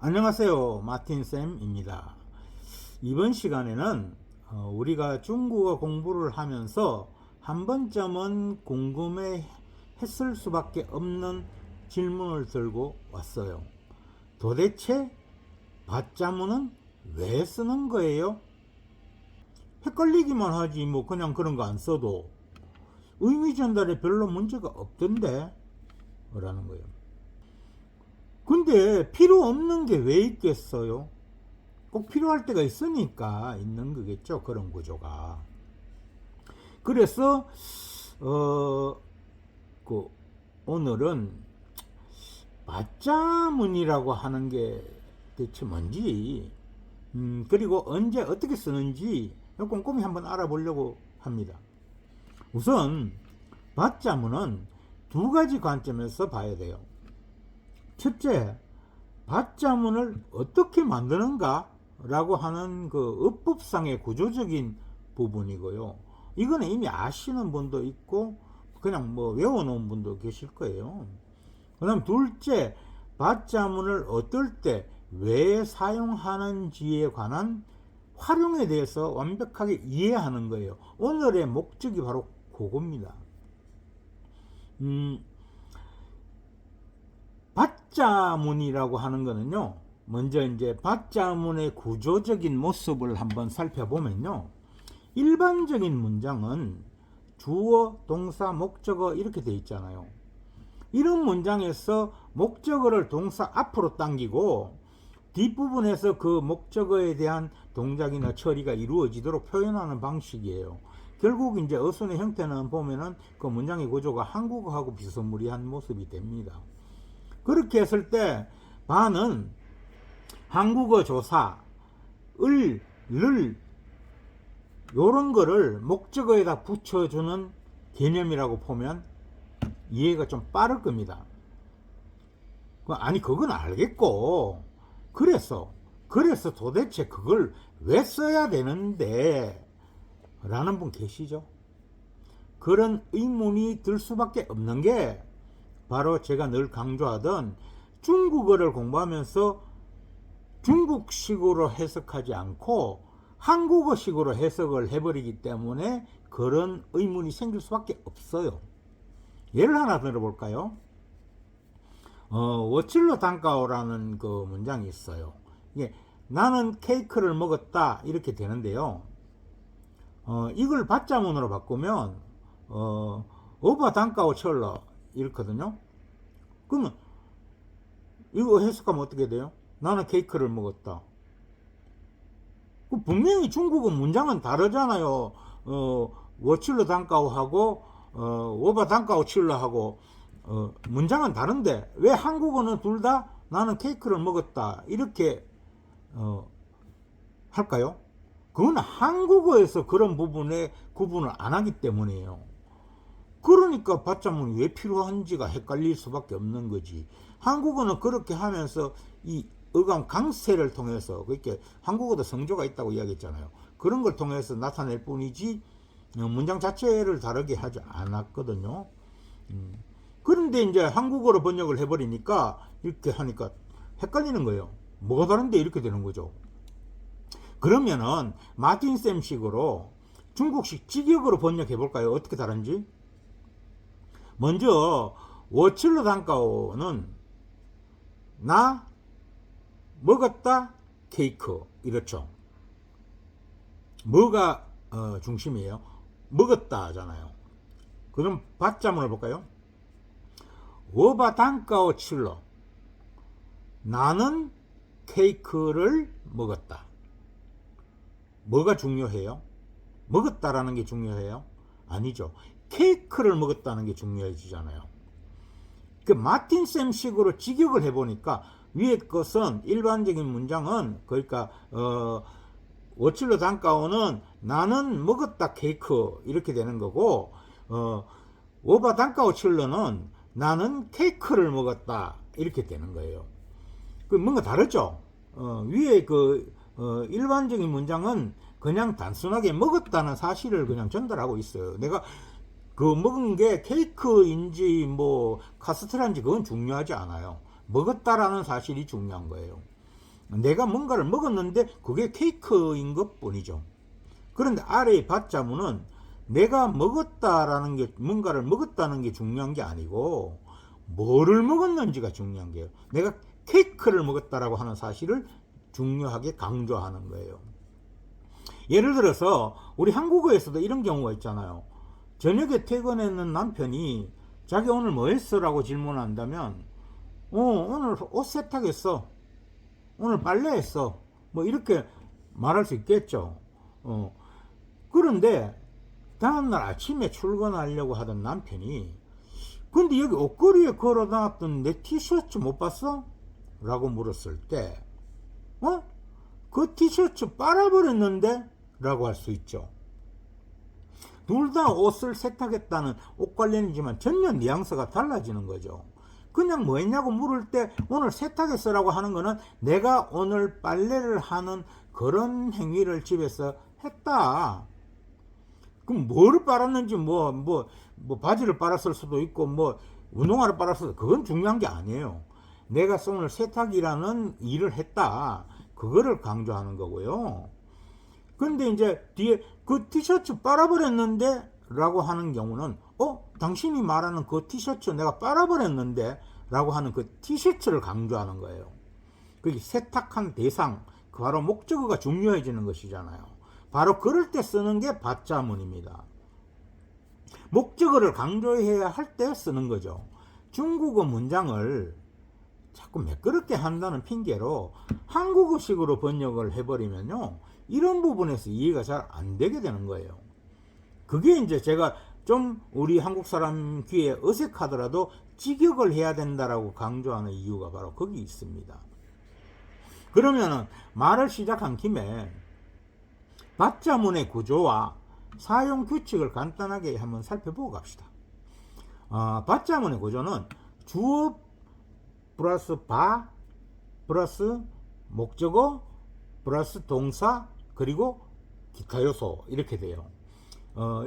안녕하세요. 마틴쌤입니다. 이번 시간에는 우리가 중국어 공부를 하면서 한 번쯤은 궁금해 했을 수밖에 없는 질문을 들고 왔어요. 도대체 밭자문은 왜 쓰는 거예요? 헷갈리기만 하지 뭐 그냥 그런 거 안 써도 의미 전달에 별로 문제가 없던데 라는 거예요. 근데 필요 없는 게 왜 있겠어요? 꼭 필요할 때가 있으니까 있는 거겠죠. 그런 구조가. 그래서 어, 그 오늘은 밭자문이라고 하는 게 대체 뭔지, 그리고 언제 어떻게 쓰는지 꼼꼼히 한번 알아보려고 합니다. 우선 밭자문은 두 가지 관점에서 봐야 돼요. 첫째, 밭자문을 어떻게 만드는가 라고 하는 그 어법상의 구조적인 부분이고요. 이거는 이미 아시는 분도 있고 그냥 뭐 외워놓은 분도 계실 거예요. 그 다음 둘째, 밭자문을 어떨 때 왜 사용하는지에 관한 활용에 대해서 완벽하게 이해하는 거예요. 오늘의 목적이 바로 그겁니다. 밭자문이라고 하는 거는요, 먼저 이제 밭자문의 구조적인 모습을 한번 살펴보면요, 일반적인 문장은 주어, 동사, 목적어 이렇게 돼 있잖아요. 이런 문장에서 목적어를 동사 앞으로 당기고 뒷부분에서 그 목적어에 대한 동작이나 처리가 이루어지도록 표현하는 방식이에요. 결국 이제 어순의 형태는 보면은 그 문장의 구조가 한국어하고 비스무리한 모습이 됩니다. 그렇게 했을 때 반은 한국어 조사, 을, 를 요런 거를 목적어에다 붙여주는 개념이라고 보면 이해가 좀 빠를 겁니다. 아니 그건 알겠고 그래서 도대체 그걸 왜 써야 되는데 라는 분 계시죠? 그런 의문이 들 수밖에 없는 게 바로 제가 늘 강조하던 중국어를 공부하면서 중국식으로 해석하지 않고 한국어식으로 해석을 해버리기 때문에 그런 의문이 생길 수밖에 없어요. 예를 하나 들어볼까요? 워칠러 단가오라는 그 문장이 있어요. 이게 나는 케이크를 먹었다 이렇게 되는데요. 이걸 밭자문으로 바꾸면 어바 단가오 철러 이렇거든요. 그러면 이거 해석하면 어떻게 돼요? 나는 케이크를 먹었다. 분명히 중국어 문장은 다르잖아요. 워칠러 단가오하고 워바 단가오 칠러하고 문장은 다른데 왜 한국어는 둘 다 나는 케이크를 먹었다 이렇게 할까요? 그건 한국어에서 그런 부분에 구분을 안 하기 때문이에요. 그러니까 밭자문이 왜 필요한지가 헷갈릴 수밖에 없는 거지. 한국어는 그렇게 하면서 이 어감 강세를 통해서, 그렇게 한국어도 성조가 있다고 이야기했잖아요. 그런 걸 통해서 나타낼 뿐이지 문장 자체를 다르게 하지 않았거든요. 그런데 이제 한국어로 번역을 해버리니까 이렇게 하니까 헷갈리는 거예요. 뭐가 다른데 이렇게 되는 거죠. 그러면은 마틴쌤 식으로 중국식 직역으로 번역해 볼까요? 어떻게 다른지. 먼저 워칠러 단가오는 나 먹었다 케이크 이렇죠. 뭐가 중심이에요? 먹었다 하잖아요. 그럼 밭자문을 볼까요? 워바 단가오 칠러 나는 케이크를 먹었다. 뭐가 중요해요? 먹었다라는 게 중요해요? 아니죠. 케이크를 먹었다는 게 중요해지잖아요. 그 마틴쌤 식으로 직역을 해보니까 위에 것은 일반적인 문장은 그러니까 워칠러 단가오는 나는 먹었다 케이크 이렇게 되는 거고 워바 단가오 칠러는 나는 케이크를 먹었다 이렇게 되는 거예요. 그 뭔가 다르죠. 위에 그 일반적인 문장은 그냥 단순하게 먹었다는 사실을 그냥 전달하고 있어요. 내가 그 먹은 게 케이크인지 뭐 카스테라인지 그건 중요하지 않아요. 먹었다라는 사실이 중요한 거예요. 내가 뭔가를 먹었는데 그게 케이크인 것 뿐이죠. 그런데 아래의 받자문은 내가 먹었다라는 게, 뭔가를 먹었다는 게 중요한 게 아니고 뭐를 먹었는지가 중요한 게요. 내가 케이크를 먹었다라고 하는 사실을 중요하게 강조하는 거예요. 예를 들어서 우리 한국어에서도 이런 경우가 있잖아요. 저녁에 퇴근했는 남편이 자기 오늘 뭐 했어? 라고 질문한다면 오늘 옷 세탁했어, 오늘 빨래했어, 뭐 이렇게 말할 수 있겠죠. 그런데 다음날 아침에 출근하려고 하던 남편이 근데 여기 옷걸이에 걸어놨던 내 티셔츠 못 봤어? 라고 물었을 때 그 티셔츠 빨아버렸는데? 라고 할 수 있죠. 둘 다 옷을 세탁했다는 옷 관련이지만 전혀 뉘앙스가 달라지는 거죠. 그냥 뭐 했냐고 물을 때 오늘 세탁했어 라고 하는 거는 내가 오늘 빨래를 하는 그런 행위를 집에서 했다. 그럼 뭐를 빨았는지 뭐 바지를 빨았을 수도 있고 뭐 운동화를 빨았을 수도, 그건 중요한 게 아니에요. 내가 오늘 세탁이라는 일을 했다, 그거를 강조하는 거고요. 근데 이제 뒤에 그 티셔츠 빨아버렸는데 라고 하는 경우는 당신이 말하는 그 티셔츠 내가 빨아버렸는데 라고 하는 그 티셔츠를 강조하는 거예요. 그게 세탁한 대상, 바로 목적어가 중요해지는 것이잖아요. 바로 그럴 때 쓰는 게 받자문입니다. 목적어를 강조해야 할 때 쓰는 거죠. 중국어 문장을 자꾸 매끄럽게 한다는 핑계로 한국어식으로 번역을 해버리면요, 이런 부분에서 이해가 잘 안 되게 되는 거예요. 그게 이제 제가 좀 우리 한국 사람 귀에 어색하더라도 직역을 해야 된다라고 강조하는 이유가 바로 거기 있습니다. 그러면은 말을 시작한 김에 받자문의 구조와 사용 규칙을 간단하게 한번 살펴보고 갑시다. 받자문의 구조는 주어 플러스 바 플러스 목적어 플러스 동사 그리고 기타 요소 이렇게 돼요.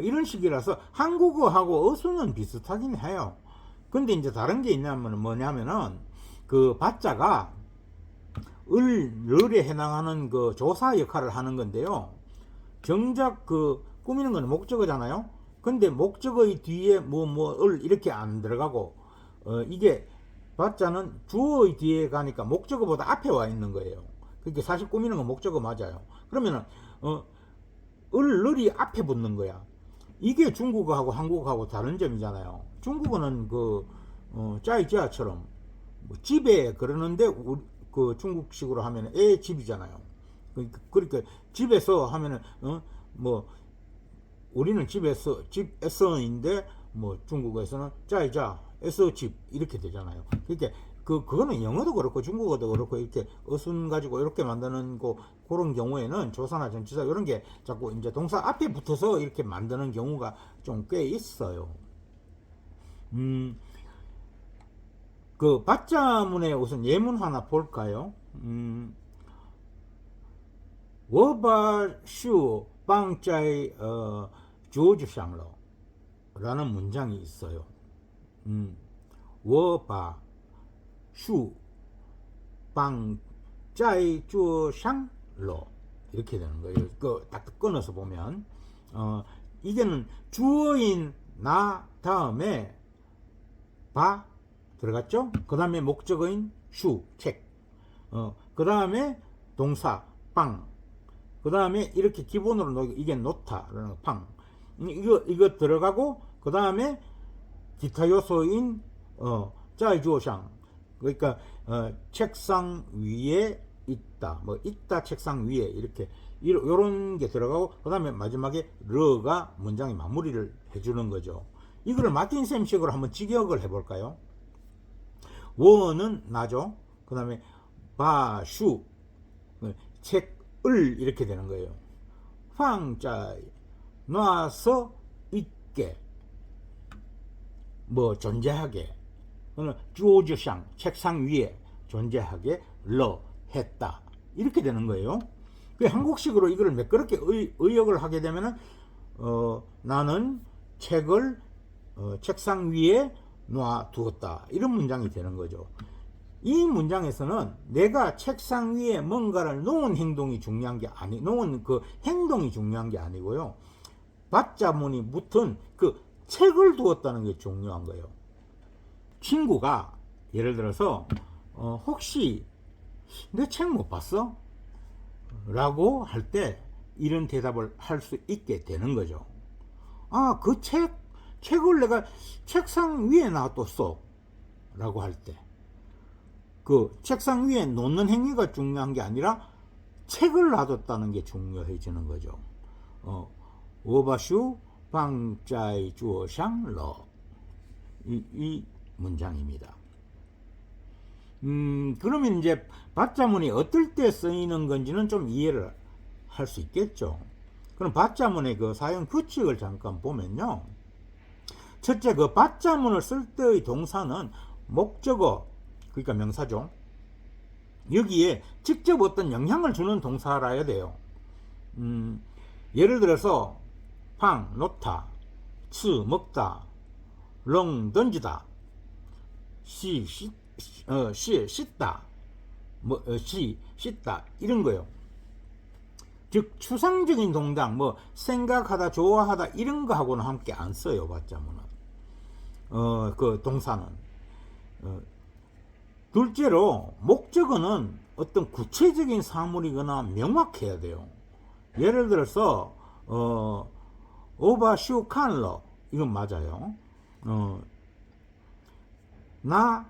이런 식이라서 한국어하고 어순은 비슷하긴 해요. 근데 이제 다른 게 있냐면 뭐냐면은 그 받자가 을에 해당하는 그 조사 역할을 하는 건데요. 정작 그 꾸미는 건 목적어잖아요. 근데 목적어의 뒤에 을 이렇게 안 들어가고 이게 받자는 주어의 뒤에 가니까 목적어보다 앞에 와 있는 거예요. 그러니까 사실 꾸미는 건 목적어 맞아요. 그러면은 을이 앞에 붙는 거야. 이게 중국어하고 한국어하고 다른 점이잖아요. 중국어는 그 짜이지아처럼 뭐 집에 그러는데 그 중국식으로 하면 애 집이잖아요. 그러니까 집에서 하면은 뭐 우리는 집에서인데 뭐 중국어에서는 짜이자 에서 집 이렇게 되잖아요. 그러니까 그거는 영어도 그렇고 중국어도 그렇고 이렇게 어순 가지고 이렇게 만드는 그런 경우에는 조사나 전치사 이런 게 자꾸 이제 동사 앞에 붙어서 이렇게 만드는 경우가 좀 꽤 있어요. 그 받자문의 우선 예문 하나 볼까요? 我把书放在桌子上了 라는 문장이 있어요. 我把书放在桌上了 이렇게 되는 거예요. 딱 끊어서 보면 이게는 주어인 나 다음에 바 들어갔죠? 그 다음에 목적어인 슈, 책, 그 다음에 동사 빵, 그 다음에 이렇게 기본으로 이게 놓다라는 거, 팡, 이거 들어가고 그 다음에 기타 요소인 짜이주어상, 그러니까 책상 위에 있다, 뭐 있다 책상 위에 이렇게 요런 게 들어가고 그 다음에 마지막에 르가 문장의 마무리를 해주는 거죠. 이거를 마틴쌤식으로 한번 직역을 해볼까요? 워는 나죠. 그 다음에 바슈 책을 이렇게 되는 거예요. 황자이 놔서 있게 뭐 존재하게, 주어주상 책상 위에 존재하게 러 했다 이렇게 되는 거예요. 한국식으로 이걸 매끄럽게 의역을 하게 되면은 나는 책을 책상 위에 놔두었다 이런 문장이 되는 거죠. 이 문장에서는 내가 책상 위에 뭔가를 놓은 행동이 중요한 게 놓은 그 행동이 중요한 게 아니고요. 받자문이 붙은 그 책을 두었다는 게 중요한 거예요. 친구가 예를 들어서 혹시 내 책 못 봤어? 라고 할 때 이런 대답을 할 수 있게 되는 거죠. 아, 그 책을 내가 책상 위에 놔뒀어. 라고 할 때, 그 책상 위에 놓는 행위가 중요한 게 아니라 책을 놔뒀다는 게 중요해지는 거죠. 我把书 放在桌上了. 이 문장입니다. 그러면 이제 받자문이 어떨 때 쓰이는 건지는 좀 이해를 할 수 있겠죠. 그럼 받자문의 그 사용 규칙을 잠깐 보면요. 첫째, 그 받자문을 쓸 때의 동사는 목적어, 그러니까 명사죠. 여기에 직접 어떤 영향을 주는 동사라야 돼요. 예를 들어서 팡, 놓다, 츠, 먹다, 렁, 던지다, 씻다, 씻다, 이런 거요. 즉 추상적인 동작, 생각하다, 좋아하다 이런 거하고는 함께 안 써요. 받자문은 그 동사는. 둘째로 목적어는 어떤 구체적인 사물이거나 명확해야 돼요. 예를 들어서 오바슈 칸러, 이건 맞아요. 나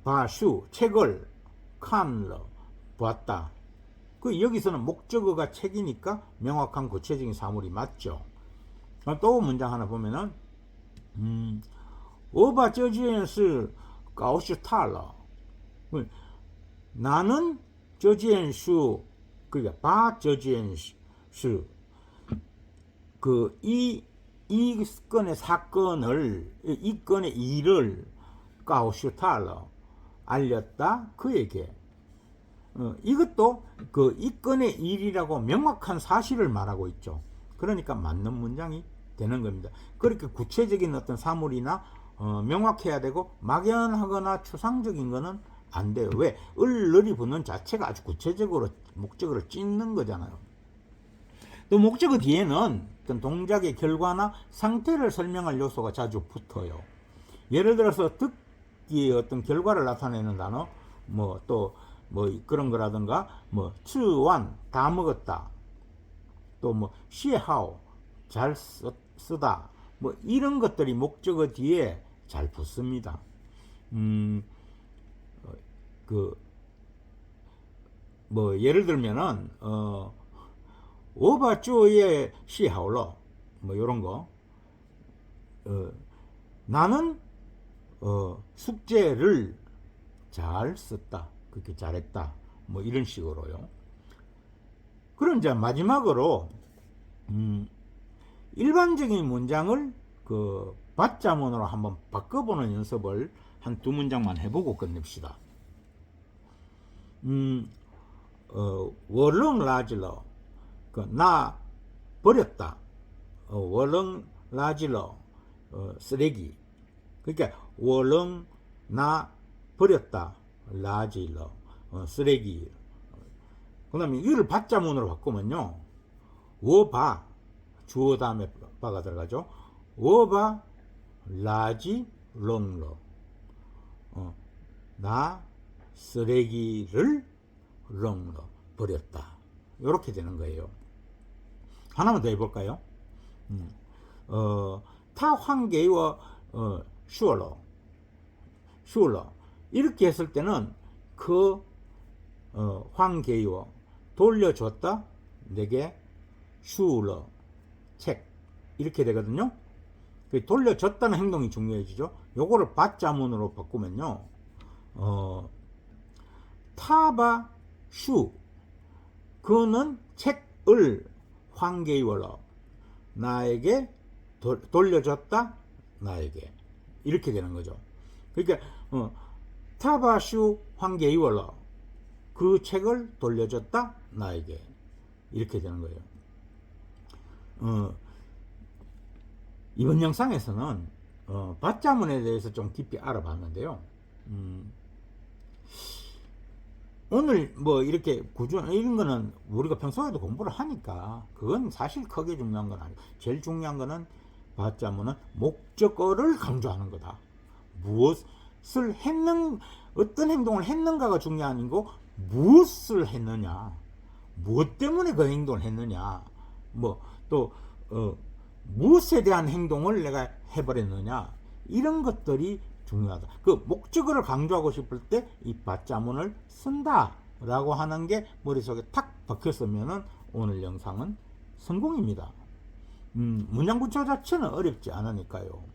바슈, 책을, 칸러, 보았다. 그 여기서는 목적어가 책이니까 명확한 구체적인 사물이 맞죠. 또 문장 하나 보면은 我把这件事告诉他了. 나는 这件事, 그러니까 把这件事, 이 건의 사건을, 이 건의 일을 告诉他了, 알렸다 그에게. 이것도 그 이 건의 일이라고 명확한 사실을 말하고 있죠. 그러니까 맞는 문장이 되는 겁니다. 그렇게 구체적인 어떤 사물이나 명확해야 되고 막연하거나 추상적인 거는 안 돼요. 왜? 을늘이 붙는 자체가 아주 구체적으로 목적어를 찢는 거잖아요. 또 목적어 뒤에는 어떤 동작의 결과나 상태를 설명할 요소가 자주 붙어요. 예를 들어서 듣기의 어떤 결과를 나타내는 단어, 그런 거라든가, 츠완, 다 먹었다. 또 시하오, 잘 쓰다. 이런 것들이 목적어 뒤에 잘 붙습니다. 예를 들면은, 我把作业写好了. 요런 거. 나는, 숙제를 잘 썼다. 그렇게 잘했다. 이런 식으로요. 그럼 이제 마지막으로, 일반적인 문장을 그 받자문으로 한번 바꿔보는 연습을 한 두 문장만 해보고 끝냅시다. 我扔垃圾了. 나 버렸다. 我扔垃圾了. 쓰레기. 그러니까 我扔, 나 버렸다. 垃圾了. 쓰레기. 그 다음에 이를 받자문으로 바꾸면요. 我把, 주어 다음에 바가 들어가죠. 我把垃圾扔了. 나 쓰레기를 扔了, 버렸다. 이렇게 되는 거예요. 하나만 더 해볼까요? 他还给我说了. 이렇게 했을 때는 그还给我, 돌려줬다, 내게 输了, 책, 이렇게 되거든요. 돌려줬다는 행동이 중요해지죠. 요거를 받자문으로 바꾸면요. 타바 슈, 그는 책을 还给我了, 나에게 돌려줬다, 나에게, 이렇게 되는 거죠. 그러니까 타바 슈 还给我了, 그 책을 돌려줬다, 나에게, 이렇게 되는 거예요. 이번 영상에서는 받자문에 대해서 좀 깊이 알아봤는데요. 오늘 뭐 이렇게 구조 이런 거는 우리가 평소에도 공부를 하니까 그건 사실 크게 중요한 건 아니고, 제일 중요한 거는 받자면은 목적어를 강조하는 거다. 무엇을 했는, 어떤 행동을 했는가가 중요한 거고, 무엇을 했느냐, 무엇 때문에 그 행동을 했느냐, 뭐 또 무엇에 대한 행동을 내가 해버렸느냐, 이런 것들이 중요하다. 그 목적어를 강조하고 싶을 때 이 받자문을 쓴다 라고 하는 게 머릿속에 탁 박혔으면은 오늘 영상은 성공입니다. 문장 구조 자체는 어렵지 않으니까요.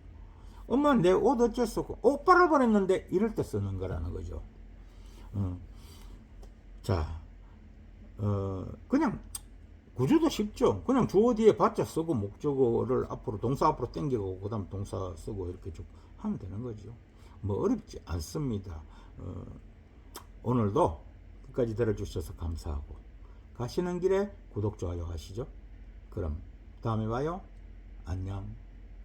엄마 내 옷 어째서 옷 빨아버렸는데, 이럴 때 쓰는 거라는 거죠. 자, 그냥 구조도 쉽죠. 그냥 주어 뒤에 받자 쓰고 목적어를 앞으로, 동사 앞으로 당기고 그 다음 동사 쓰고 이렇게 쭉 하면 되는 거죠. 뭐 어렵지 않습니다. 오늘도 끝까지 들어주셔서 감사하고, 가시는 길에 구독, 좋아요 하시죠. 그럼 다음에 봐요. 안녕.